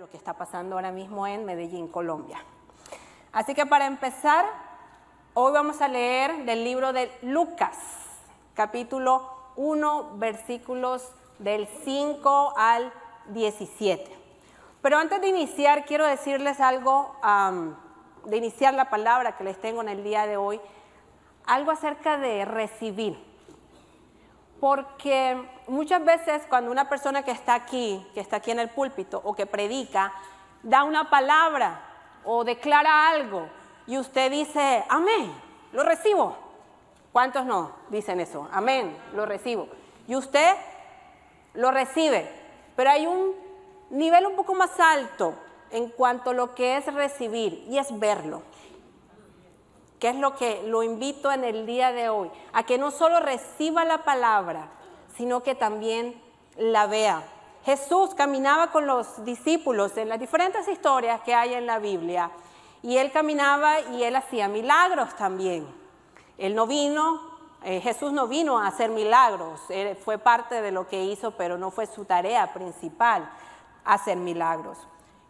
lo que está pasando ahora mismo en Medellín, Colombia. Así que para empezar, hoy vamos a leer del libro de Lucas, capítulo 1, versículos del 5 al 17. Pero antes de iniciar, quiero decirles algo, de iniciar la palabra que les tengo en el día de hoy, algo acerca de recibir. Porque muchas veces cuando una persona que está aquí en el púlpito o que predica, da una palabra o declara algo y usted dice, amén, lo recibo. ¿Cuántos no dicen eso? Amén, lo recibo. Y usted lo recibe, pero hay un nivel un poco más alto en cuanto a lo que es recibir y es verlo. ¿Qué es lo que lo invito en el día de hoy? A que no solo reciba la palabra, sino que también la vea. Jesús caminaba con los discípulos en las diferentes historias que hay en la Biblia. Y él caminaba y él hacía milagros también. Jesús no vino a hacer milagros. Él fue parte de lo que hizo, pero no fue su tarea principal hacer milagros.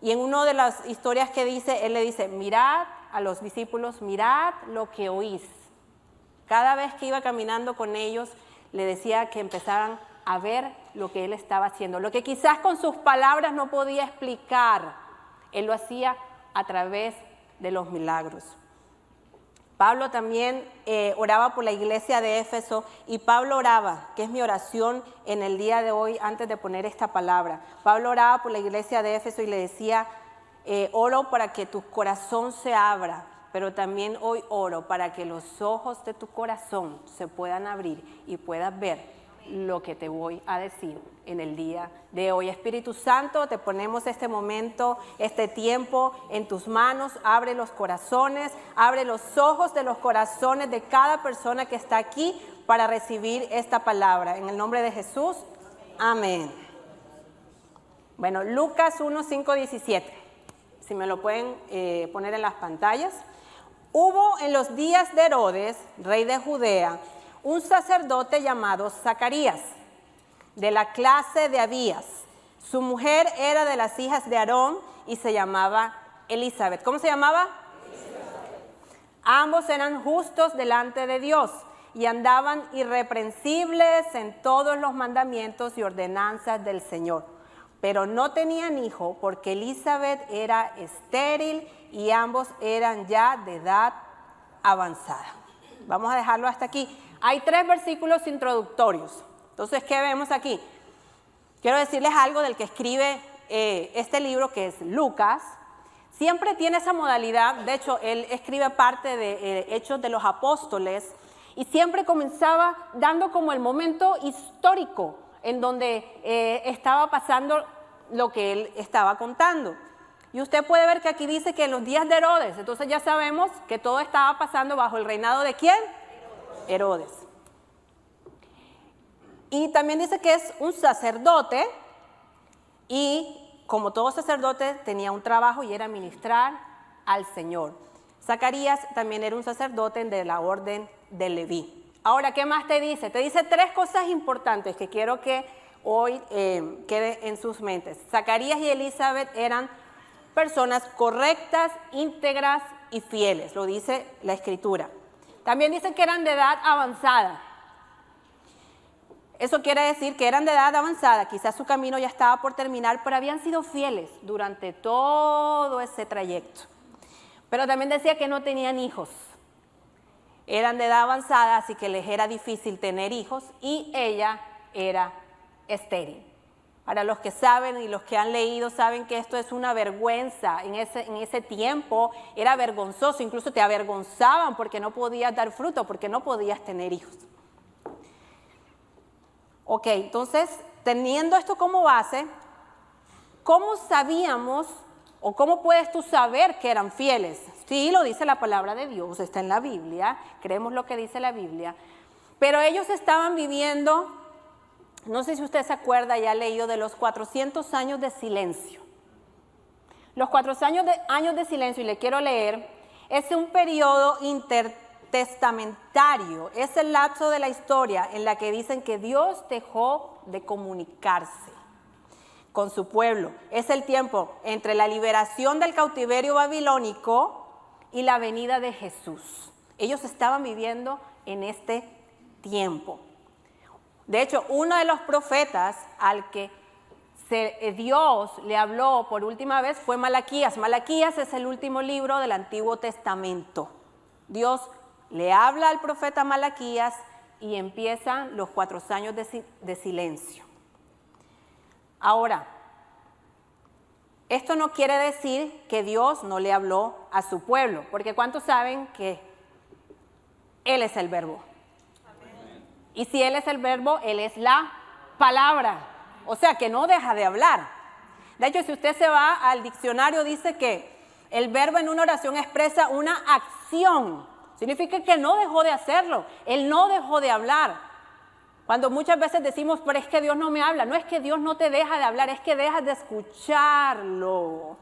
Y en una de las historias que dice, él le dice, mirad a los discípulos, mirad lo que oís. Cada vez que iba caminando con ellos, le decía que empezaran a ver lo que él estaba haciendo. Lo que quizás con sus palabras no podía explicar, él lo hacía a través de los milagros. Pablo también oraba por la iglesia de Éfeso y Pablo oraba, que es mi oración en el día de hoy antes de poner esta palabra. Pablo oraba por la iglesia de Éfeso y le decía, oro para que tu corazón se abra, pero también hoy oro para que los ojos de tu corazón se puedan abrir y puedas ver lo que te voy a decir en el día de hoy. Espíritu Santo, te ponemos este momento, este tiempo en tus manos. Abre los corazones, abre los ojos de los corazones de cada persona que está aquí para recibir esta palabra. En el nombre de Jesús, amén. Bueno, Lucas 1, 5, 17. Si me lo pueden poner en las pantallas. Hubo en los días de Herodes, rey de Judea, un sacerdote llamado Zacarías, de la clase de Abías. Su mujer era de las hijas de Aarón y se llamaba Elizabeth. ¿Cómo se llamaba? Ambos eran justos delante de Dios y andaban irreprensibles en todos los mandamientos y ordenanzas del Señor. Pero no tenían hijo porque Elizabeth era estéril y ambos eran ya de edad avanzada. Vamos a dejarlo hasta aquí. Hay 3 versículos introductorios. Entonces, ¿qué vemos aquí? Quiero decirles algo del que escribe este libro, que es Lucas. Siempre tiene esa modalidad. De hecho, él escribe parte de Hechos de los Apóstoles y siempre comenzaba dando como el momento histórico en donde estaba pasando lo que él estaba contando. Y usted puede ver que aquí dice que en los días de Herodes, entonces ya sabemos que todo estaba pasando bajo el reinado de ¿quién? Herodes. Y también dice que es un sacerdote y como todo sacerdote tenía un trabajo y era ministrar al Señor. Zacarías también era un sacerdote de la orden de Leví. Ahora, ¿qué más te dice? Te dice 3 cosas importantes que quiero que hoy quede en sus mentes. Zacarías y Elizabeth eran personas correctas, íntegras y fieles, lo dice la Escritura. También dice que eran de edad avanzada. Eso quiere decir que eran de edad avanzada, quizás su camino ya estaba por terminar, pero habían sido fieles durante todo ese trayecto. Pero también decía que no tenían hijos. Eran de edad avanzada, así que les era difícil tener hijos y ella era estéril. Para los que saben y los que han leído saben que esto es una vergüenza. En ese tiempo era vergonzoso, incluso te avergonzaban porque no podías dar fruto, porque no podías tener hijos. Ok, entonces, teniendo esto como base, ¿cómo sabíamos o cómo puedes tú saber que eran fieles? Sí, lo dice la palabra de Dios, está en la Biblia, creemos lo que dice la Biblia, pero ellos estaban viviendo, no sé si usted se acuerda y ha leído de los 400 años de silencio. Los 400 años de silencio, y le quiero leer, es un periodo intertestamentario, es el lapso de la historia en la que dicen que Dios dejó de comunicarse con su pueblo. Es el tiempo entre la liberación del cautiverio babilónico y la venida de Jesús. Ellos estaban viviendo en este tiempo. De hecho, uno de los profetas al que Dios le habló por última vez fue Malaquías. Malaquías es el último libro del Antiguo Testamento. Dios le habla al profeta Malaquías y empiezan los 4 años de silencio. Ahora, esto no quiere decir que Dios no le habló a su pueblo, porque ¿cuántos saben que Él es el verbo? Amén. Y si Él es el verbo, Él es la palabra. O sea, que no deja de hablar. De hecho, si usted se va al diccionario, dice que el verbo en una oración expresa una acción. Significa que no dejó de hacerlo. Él no dejó de hablar. Cuando muchas veces decimos, pero es que Dios no me habla. No es que Dios no te deja de hablar, es que dejas de escucharlo.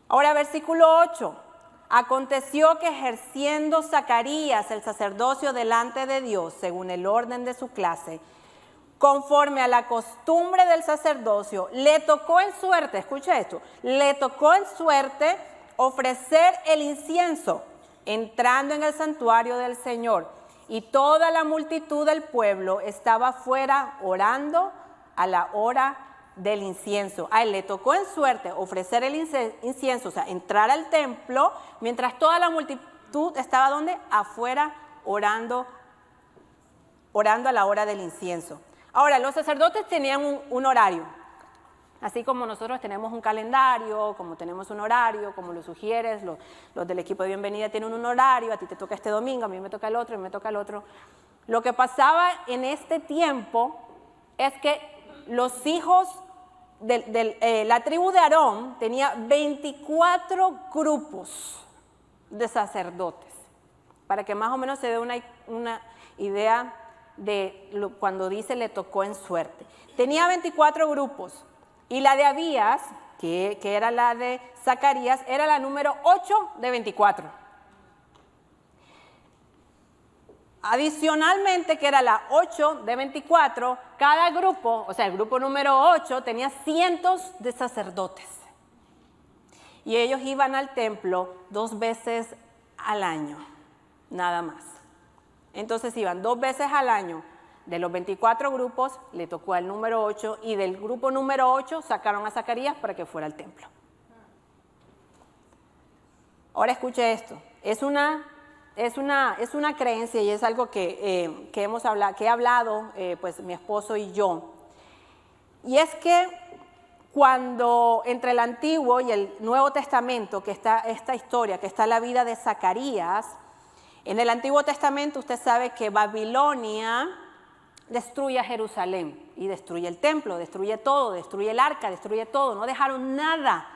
Ahora, versículo 8. Aconteció que ejerciendo Zacarías el sacerdocio delante de Dios, según el orden de su clase, conforme a la costumbre del sacerdocio, le tocó en suerte, escucha esto, le tocó en suerte ofrecer el incienso, entrando en el santuario del Señor. Y toda la multitud del pueblo estaba afuera orando a la hora del incienso. A él le tocó en suerte ofrecer el incienso, o sea, entrar al templo, mientras toda la multitud estaba ¿dónde? Afuera orando a la hora del incienso. Ahora, los sacerdotes tenían un horario, así como nosotros tenemos un calendario, como tenemos un horario, como lo sugieres, los del equipo de bienvenida tienen un horario, a ti te toca este domingo, a mí me toca el otro, y me toca el otro. Lo que pasaba en este tiempo es que los hijos la tribu de Aarón tenía 24 grupos de sacerdotes, para que más o menos se dé una idea de cuando dice le tocó en suerte. Tenía 24 grupos y la de Abías, que era la de Zacarías, era la número 8 de 24. Adicionalmente, que era la 8 de 24, cada grupo, o sea, el grupo número 8 tenía cientos de sacerdotes. Y ellos iban al templo 2 veces al año, nada más. Entonces iban 2 veces al año. De los 24 grupos, le tocó al número 8 y del grupo número 8 sacaron a Zacarías para que fuera al templo. Ahora escuche esto, es una creencia y es algo que he hablado pues mi esposo y yo. Y es que cuando entre el Antiguo y el Nuevo Testamento, que está esta historia, que está la vida de Zacarías, en el Antiguo Testamento usted sabe que Babilonia destruye a Jerusalén y destruye el templo, destruye todo, destruye el arca, destruye todo, no dejaron nada.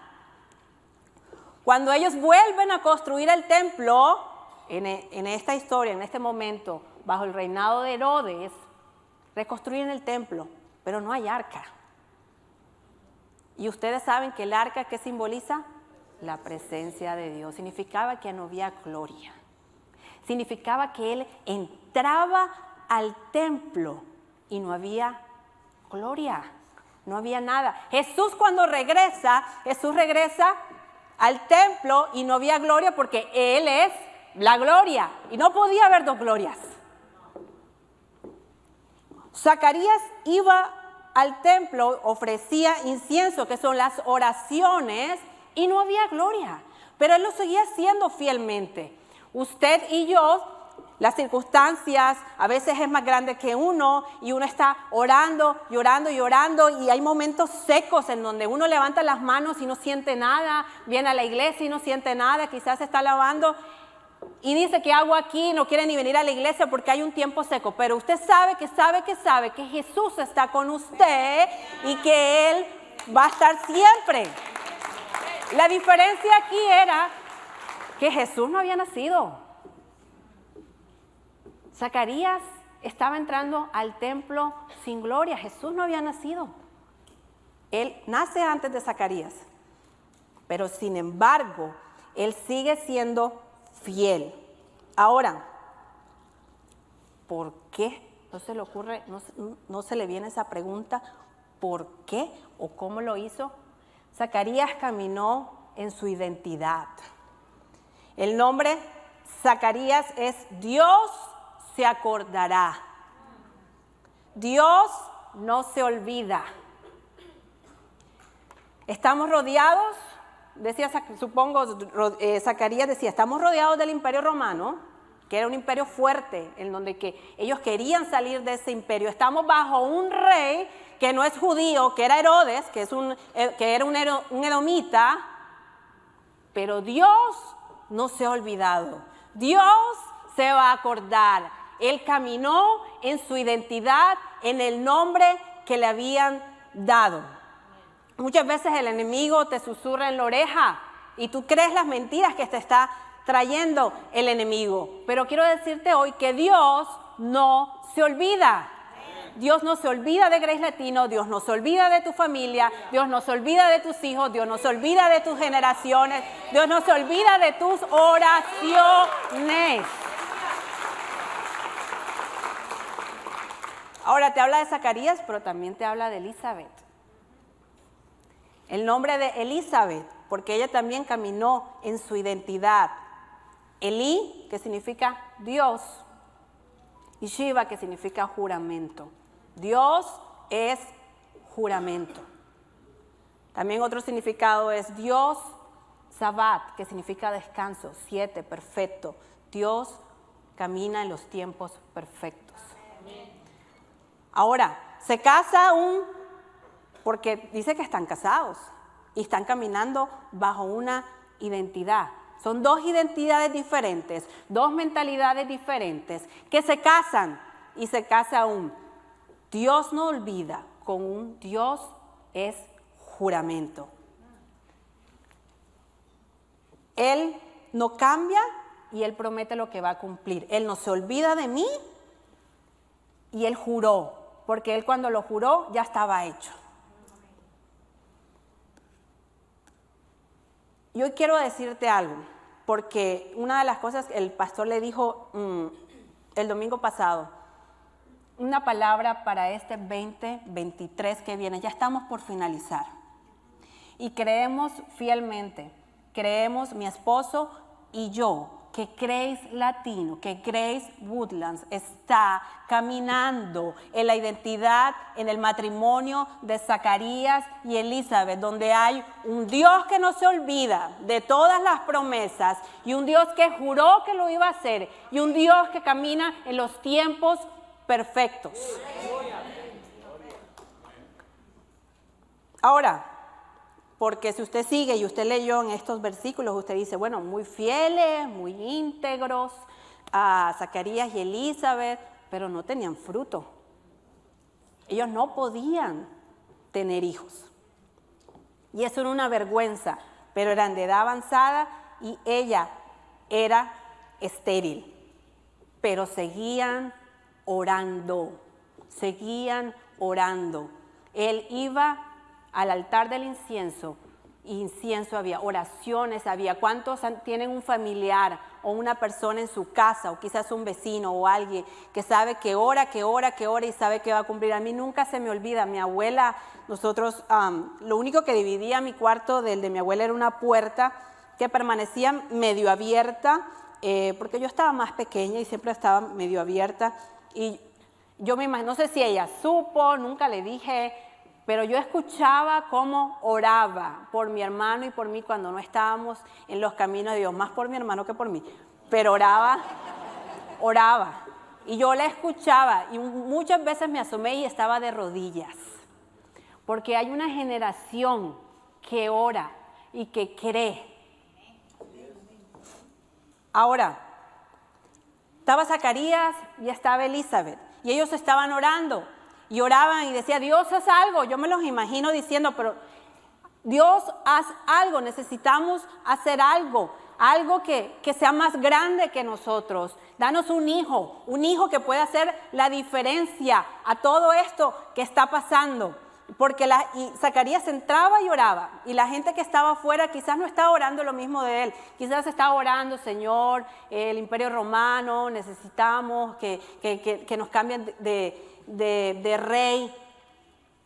Cuando ellos vuelven a construir el templo, en esta historia, en este momento, bajo el reinado de Herodes, reconstruyen el templo, pero no hay arca. Y ustedes saben que el arca, ¿qué simboliza? La presencia de Dios. Significaba que no había gloria. Significaba que Él entraba al templo y no había gloria, no había nada. Jesús cuando regresa, Jesús regresa al templo y no había gloria porque Él es la gloria y no podía haber 2 glorias. Zacarías iba al templo, ofrecía incienso, que son las oraciones, y no había gloria, pero él lo seguía haciendo fielmente. Usted y yo, las circunstancias a veces es más grande que uno y uno está orando, llorando y orando, y hay momentos secos en donde uno levanta las manos y no siente nada, viene a la iglesia y no siente nada, quizás se está lavando y dice, ¿qué hago aquí? No quiere ni venir a la iglesia porque hay un tiempo seco. Pero usted sabe que Jesús está con usted y que Él va a estar siempre. La diferencia aquí era que Jesús no había nacido. Zacarías estaba entrando al templo sin gloria. Jesús no había nacido. Él nace antes de Zacarías. Pero sin embargo, Él sigue siendo fiel. Ahora, ¿por qué No se le ocurre, no se le viene esa pregunta, ¿por qué o cómo lo hizo? Zacarías caminó en su identidad. El nombre Zacarías es Dios se acordará. Dios no se olvida. Estamos rodeados, decía, supongo, Zacarías decía, estamos rodeados del Imperio Romano, que era un imperio fuerte, en donde que ellos querían salir de ese imperio. Estamos bajo un rey que no es judío, que era Herodes, que era un edomita, pero Dios no se ha olvidado. Dios se va a acordar. Él caminó en su identidad, en el nombre que le habían dado. Muchas veces el enemigo te susurra en la oreja y tú crees las mentiras que te está trayendo el enemigo. Pero quiero decirte hoy que Dios no se olvida. Dios no se olvida de Grace Latino, Dios no se olvida de tu familia, Dios no se olvida de tus hijos, Dios no se olvida de tus generaciones, Dios no se olvida de tus oraciones. Ahora te habla de Zacarías, pero también te habla de Elizabeth. El nombre de Elizabeth, porque ella también caminó en su identidad. Elí, que significa Dios, y Shiva, que significa juramento. Dios es juramento. También otro significado es Dios, Sabbat, que significa descanso, 7, perfecto. Dios camina en los tiempos perfectos. Ahora, se casa porque dice que están casados y están caminando bajo una identidad. Son dos identidades diferentes, dos mentalidades diferentes que se casan y se casa un Dios no olvida, con un Dios es juramento. Él no cambia y Él promete lo que va a cumplir. Él no se olvida de mí y Él juró, porque Él cuando lo juró ya estaba hecho. Y hoy quiero decirte algo, porque una de las cosas que el pastor le dijo el domingo pasado, una palabra para este 2023 que viene, ya estamos por finalizar. Y creemos fielmente, creemos mi esposo y yo, que Grace Latino, que Grace Woodlands está caminando en la identidad, en el matrimonio de Zacarías y Elizabeth, donde hay un Dios que no se olvida de todas las promesas y un Dios que juró que lo iba a hacer y un Dios que camina en los tiempos perfectos. Ahora, porque si usted sigue y usted leyó en estos versículos, usted dice, bueno, muy fieles, muy íntegros a Zacarías y Elizabeth, pero no tenían fruto. Ellos no podían tener hijos. Y eso era una vergüenza, pero eran de edad avanzada y ella era estéril. Pero seguían orando, seguían orando. Él iba al altar del incienso había, oraciones había. ¿Cuántos tienen un familiar o una persona en su casa o quizás un vecino o alguien que sabe que ora y sabe que va a cumplir? A mí nunca se me olvida, mi abuela, nosotros, lo único que dividía mi cuarto del de mi abuela era una puerta que permanecía medio abierta, porque yo estaba más pequeña y siempre estaba medio abierta y yo me imagino, no sé si ella supo, nunca le dije, pero yo escuchaba cómo oraba por mi hermano y por mí cuando no estábamos en los caminos de Dios, más por mi hermano que por mí, pero oraba, y yo la escuchaba y muchas veces me asomé y estaba de rodillas, porque hay una generación que ora y que cree. Ahora, estaba Zacarías y estaba Elizabeth, y ellos estaban orando. Y oraban y decía, Dios, haz algo. Yo me los imagino diciendo, pero Dios, haz algo. Necesitamos hacer algo que sea más grande que nosotros. Danos un hijo que pueda hacer la diferencia a todo esto que está pasando. porque y Zacarías entraba y oraba, y la gente que estaba afuera quizás no estaba orando lo mismo de él, quizás estaba orando, Señor, el imperio romano, necesitamos que nos cambien de rey,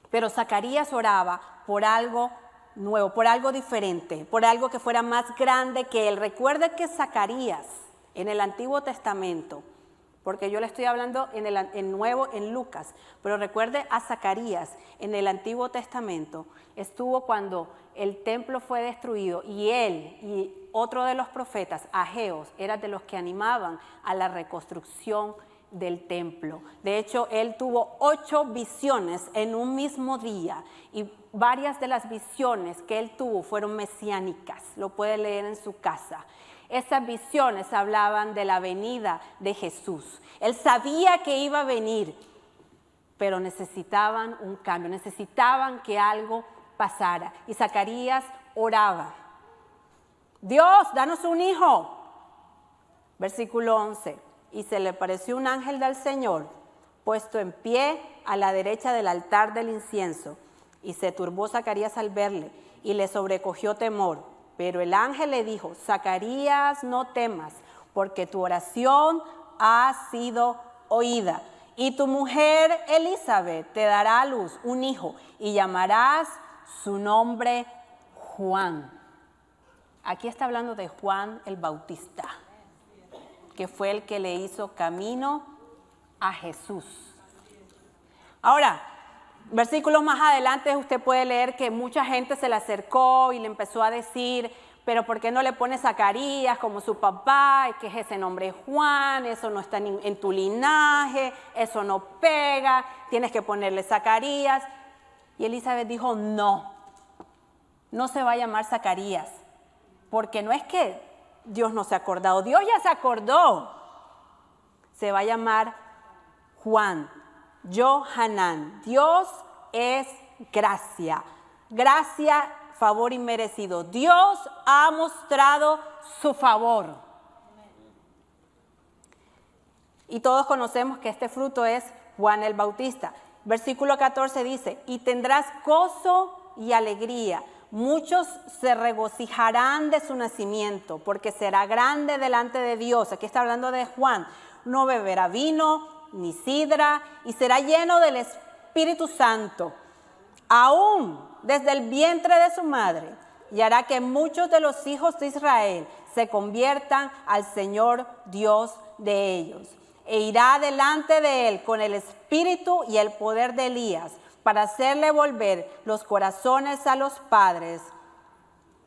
pero Zacarías oraba por algo nuevo, por algo diferente, por algo que fuera más grande que él. Recuerde que Zacarías en el Antiguo Testamento, porque yo le estoy hablando en Nuevo, en Lucas, pero recuerde a Zacarías en el Antiguo Testamento, estuvo cuando el templo fue destruido y él y otro de los profetas, Ageos, eran de los que animaban a la reconstrucción del templo. De hecho, él tuvo 8 visiones en un mismo día y varias de las visiones que él tuvo fueron mesiánicas, lo puede leer en su casa. Esas visiones hablaban de la venida de Jesús. Él sabía que iba a venir, pero necesitaban un cambio, necesitaban que algo pasara. Y Zacarías oraba: Dios, danos un hijo. Versículo 11. Y se le apareció un ángel del Señor, puesto en pie a la derecha del altar del incienso. Y se turbó Zacarías al verle, y le sobrecogió temor. Pero el ángel le dijo: Zacarías, no temas, porque tu oración ha sido oída. Y tu mujer Elizabeth te dará a luz un hijo, y llamarás su nombre Juan. Aquí está hablando de Juan el Bautista, que fue el que le hizo camino a Jesús. Ahora, versículos más adelante usted puede leer que mucha gente se le acercó y le empezó a decir: pero ¿por qué no le pones Zacarías como su papá? Que es ese nombre Juan, eso no está en tu linaje, eso no pega, tienes que ponerle Zacarías. Y Elizabeth dijo: no se va a llamar Zacarías, porque no es que Dios no se ha acordado, Dios ya se acordó. Se va a llamar Juan, Johanán. Dios es gracia, gracia, favor inmerecido. Dios ha mostrado su favor. Y todos conocemos que este fruto es Juan el Bautista. Versículo 14 dice: y tendrás gozo y alegría. Muchos se regocijarán de su nacimiento, porque será grande delante de Dios. Aquí está hablando de Juan. No beberá vino ni sidra, y será lleno del Espíritu Santo, aún desde el vientre de su madre, y hará que muchos de los hijos de Israel se conviertan al Señor Dios de ellos. E irá delante de él con el espíritu y el poder de Elías, para hacerle volver los corazones a los padres,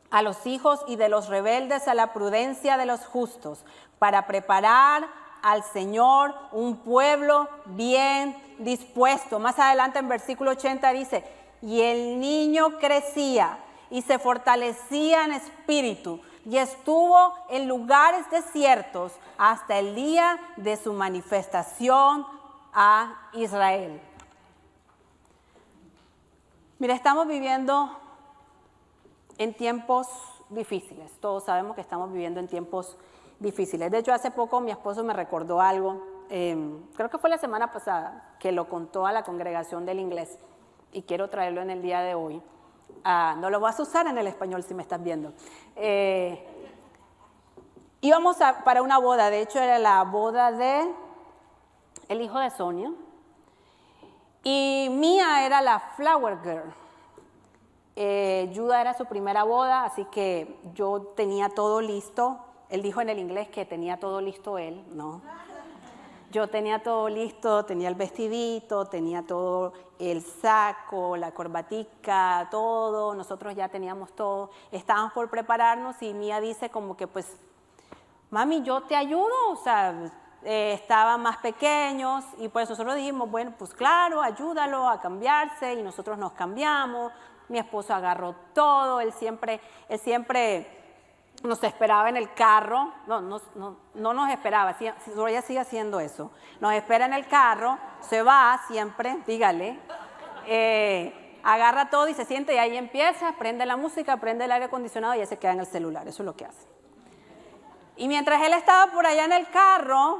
a los hijos, y de los rebeldes a la prudencia de los justos, para preparar al Señor un pueblo bien dispuesto. Más adelante en versículo 80 dice: y el niño crecía y se fortalecía en espíritu, y estuvo en lugares desiertos hasta el día de su manifestación a Israel. Mira, estamos viviendo en tiempos difíciles. Todos sabemos que estamos viviendo en tiempos difíciles. De hecho, hace poco mi esposo me recordó algo, creo que fue la semana pasada, que lo contó a la congregación del inglés, y quiero traerlo en el día de hoy. No lo vas a usar en el español si me estás viendo. Íbamos para una boda, de hecho era la boda de el hijo de Sonia, y Mía era la flower girl. Judah era su primera boda, así que yo tenía todo listo. Él dijo en el inglés que tenía todo listo él, no. Yo tenía todo listo, tenía el vestidito, tenía todo el saco, la corbatica, todo. Nosotros ya teníamos todo. Estábamos por prepararnos y Mía dice como que pues, mami, yo te ayudo, o sea, estaban más pequeños, y pues nosotros dijimos, bueno, pues claro, ayúdalo a cambiarse, y nosotros nos cambiamos. Mi esposo agarró todo, él siempre nos esperaba en el carro, no nos esperaba, ella sigue haciendo eso, nos espera en el carro, se va siempre, dígale, agarra todo y se siente, y ahí empieza, prende la música, prende el aire acondicionado, y ella se queda en el celular, eso es lo que hace. Y mientras él estaba por allá en el carro,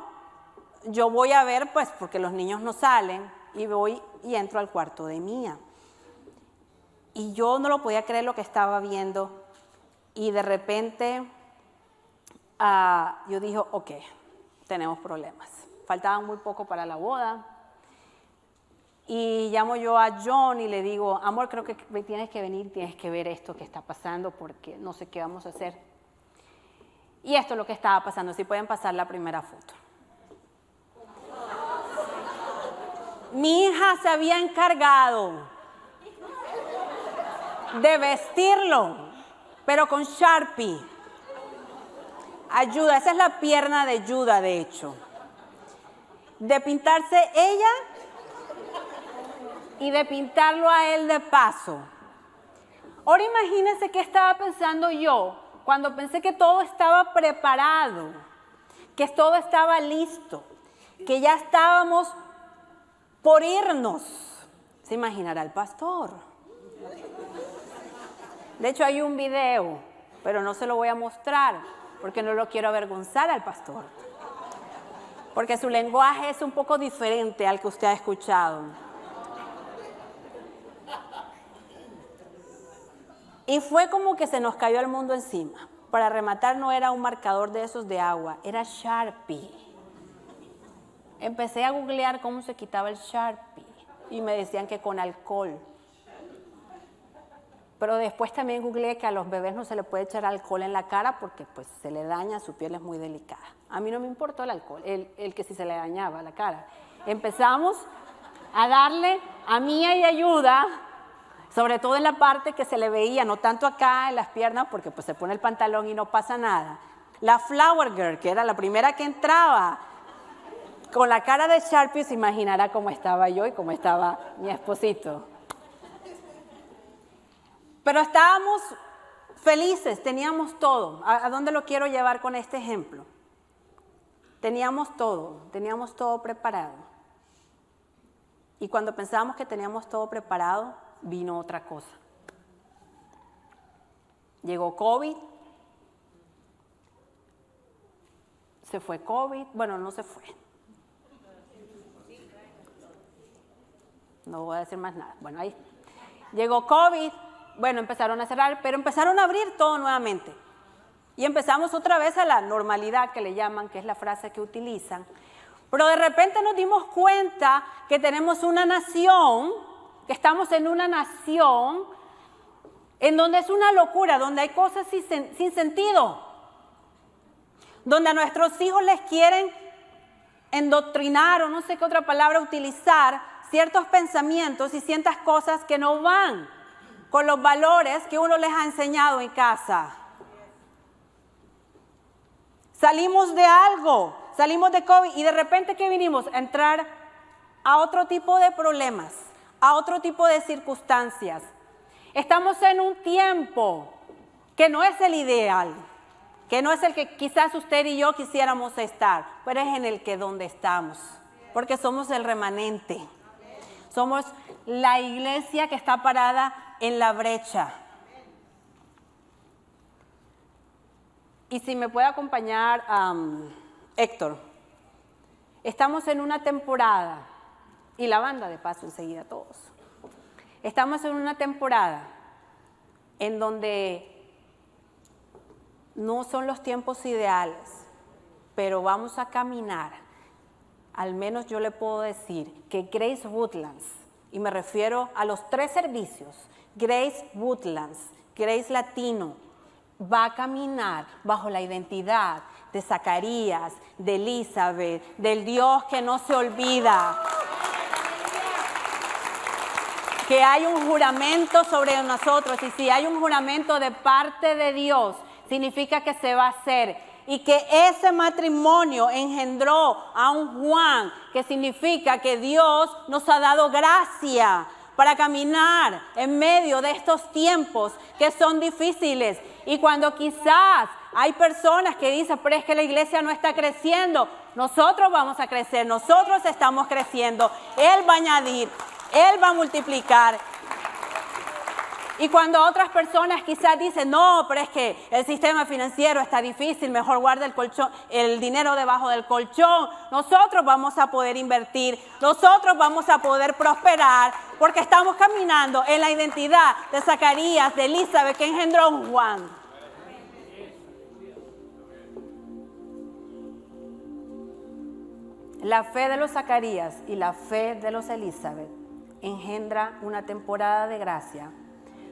yo voy a ver, pues, porque los niños no salen, y voy y entro al cuarto de Mía. Y yo no lo podía creer lo que estaba viendo. Y de repente yo dije, ok, tenemos problemas. Faltaba muy poco para la boda. Y llamo yo a John y le digo, amor, creo que tienes que venir, tienes que ver esto que está pasando porque no sé qué vamos a hacer. Y esto es lo que estaba pasando. Si pueden pasar la primera foto. Mi hija se había encargado de vestirlo, pero con Sharpie. Ayuda, esa es la pierna de Judah, de hecho. De pintarse ella y de pintarlo a él de paso. Ahora imagínense qué estaba pensando yo cuando pensé que todo estaba preparado, que todo estaba listo, que ya estábamos por irnos. Se imaginará el pastor. De hecho, hay un video, pero no se lo voy a mostrar porque no lo quiero avergonzar al pastor. Porque su lenguaje es un poco diferente al que usted ha escuchado. Y fue como que se nos cayó el mundo encima. Para rematar, no era un marcador de esos de agua, era Sharpie. Empecé a googlear cómo se quitaba el Sharpie y me decían que con alcohol. Pero después también googleé que a los bebés no se le puede echar alcohol en la cara porque pues se le daña, su piel es muy delicada. A mí no me importó el alcohol, el que sí se le dañaba la cara. Empezamos a darle a Mía y ayuda, sobre todo en la parte que se le veía, no tanto acá en las piernas porque pues se pone el pantalón y no pasa nada. La Flower Girl, que era la primera que entraba, con la cara de Sharpie se imaginará cómo estaba yo y cómo estaba mi esposito. Pero estábamos felices, teníamos todo. ¿A dónde lo quiero llevar con este ejemplo? Teníamos todo preparado. Y cuando pensábamos que teníamos todo preparado, vino otra cosa. Llegó COVID. Se fue COVID. Bueno, no se fue. No voy a decir más nada. Bueno, ahí llegó COVID. Bueno, empezaron a cerrar, pero empezaron a abrir todo nuevamente. Y empezamos otra vez a la normalidad que le llaman, que es la frase que utilizan. Pero de repente nos dimos cuenta que tenemos una nación, que estamos en una nación en donde es una locura, donde hay cosas sin sentido. Donde a nuestros hijos les quieren endoctrinar, o no sé qué otra palabra utilizar, ciertos pensamientos y ciertas cosas que no van con los valores que uno les ha enseñado en casa. Salimos de algo, salimos de COVID y de repente ¿qué vinimos? A entrar a otro tipo de problemas, a otro tipo de circunstancias. Estamos en un tiempo que no es el ideal, que no es el que quizás usted y yo quisiéramos estar, pero es en el que donde estamos, porque somos el remanente. Somos la iglesia que está parada en la brecha. Y si me puede acompañar Héctor. Estamos en una temporada, y la banda de paso enseguida todos. Estamos en una temporada en donde no son los tiempos ideales, pero vamos a caminar. Al menos yo le puedo decir que Grace Woodlands, y me refiero a los 3 servicios, Grace Woodlands, Grace Latino, va a caminar bajo la identidad de Zacarías, de Elizabeth, del Dios que no se olvida. Que hay un juramento sobre nosotros, y si hay un juramento de parte de Dios, significa que se va a hacer. Y que ese matrimonio engendró a un Juan, que significa que Dios nos ha dado gracia para caminar en medio de estos tiempos que son difíciles. Y cuando quizás hay personas que dicen, pero es que la iglesia no está creciendo, nosotros vamos a crecer, nosotros estamos creciendo. Él va a añadir, Él va a multiplicar. Y cuando otras personas quizás dicen, no, pero es que el sistema financiero está difícil, mejor guarda el dinero debajo del colchón, nosotros vamos a poder invertir, nosotros vamos a poder prosperar, porque estamos caminando en la identidad de Zacarías, de Elizabeth, que engendró a un Juan. La fe de los Zacarías y la fe de los Elizabeth engendra una temporada de gracia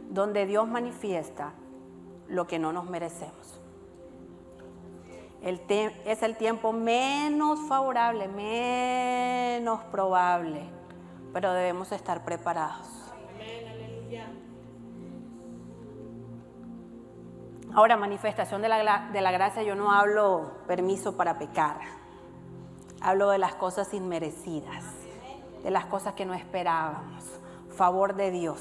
donde Dios manifiesta lo que no nos merecemos. Es el tiempo menos favorable, menos probable, pero debemos estar preparados. Ahora, manifestación de la gracia, yo no hablo permiso para pecar. Hablo de las cosas inmerecidas, de las cosas que no esperábamos. Favor de Dios.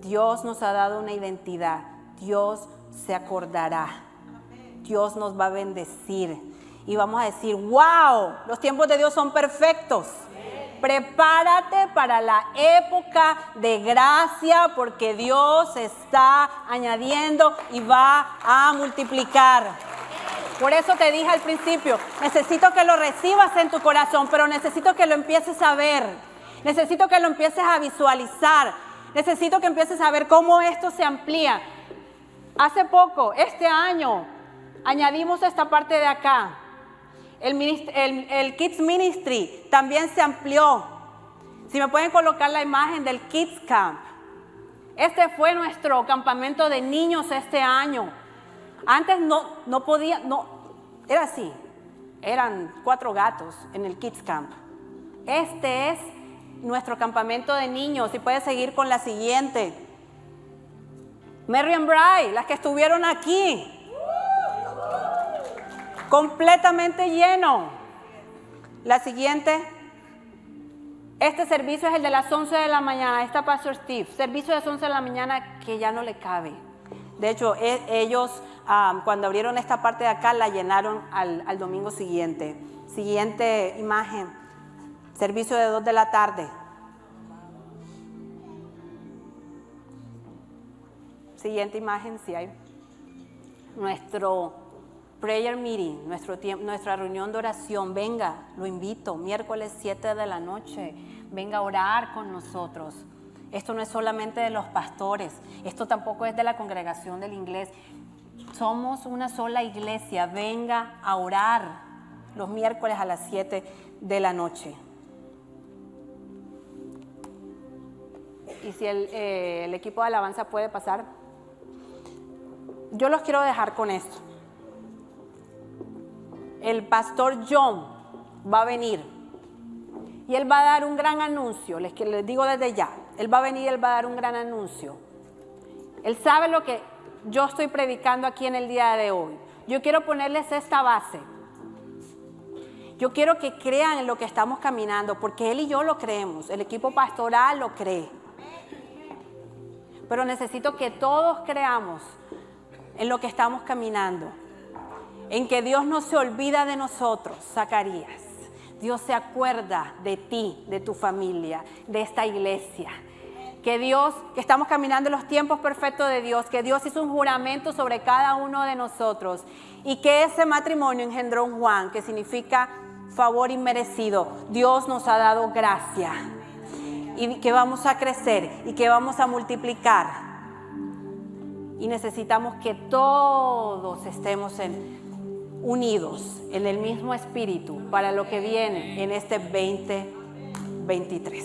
Dios nos ha dado una identidad. Dios se acordará. Dios nos va a bendecir. Y vamos a decir, wow, los tiempos de Dios son perfectos. Prepárate para la época de gracia porque Dios está añadiendo y va a multiplicar. Por eso te dije al principio, necesito que lo recibas en tu corazón, pero necesito que lo empieces a ver. Necesito que lo empieces a visualizar. Necesito que empieces a ver cómo esto se amplía. Hace poco, este año, añadimos esta parte de acá. El Kids Ministry también se amplió. Si me pueden colocar la imagen del Kids Camp. Este fue nuestro campamento de niños este año. Antes no podía, era así. Eran 4 gatos en el Kids Camp. Este es nuestro campamento de niños. Y puedes seguir con la siguiente. Mary and Bry, las que estuvieron aquí. Completamente lleno. La siguiente. Este servicio es el de las 11 de la mañana. Ahí está Pastor Steve. Servicio de las 11 de la mañana que ya no le cabe. De hecho, ellos cuando abrieron esta parte de acá la llenaron al domingo siguiente. Siguiente imagen. Servicio de 2 de la tarde. Siguiente imagen, si hay. Nuestro prayer meeting, nuestra reunión de oración. Venga, lo invito, miércoles 7 de la noche. Venga a orar con nosotros. Esto no es solamente de los pastores, esto tampoco es de la congregación del inglés. Somos una sola iglesia. Venga a orar los miércoles a las 7 de la noche. Y si el equipo de alabanza puede pasar. Yo los quiero dejar con esto. El pastor John va a venir y él va a dar un gran anuncio. Les digo desde ya, él va a venir y él va a dar un gran anuncio. Él sabe lo que yo estoy predicando aquí en el día de hoy. Yo quiero ponerles esta base. Yo quiero que crean en lo que estamos caminando, porque él y yo lo creemos, el equipo pastoral lo cree. Pero necesito que todos creamos en lo que estamos caminando, en que Dios no se olvida de nosotros, Zacarías. Dios se acuerda de ti, de tu familia, de esta iglesia. Que estamos caminando en los tiempos perfectos de Dios, que Dios hizo un juramento sobre cada uno de nosotros y que ese matrimonio engendró un Juan, que significa favor inmerecido. Dios nos ha dado gracia y que vamos a crecer y que vamos a multiplicar. Y necesitamos que todos estemos unidos en el mismo espíritu para lo que viene en este 2023.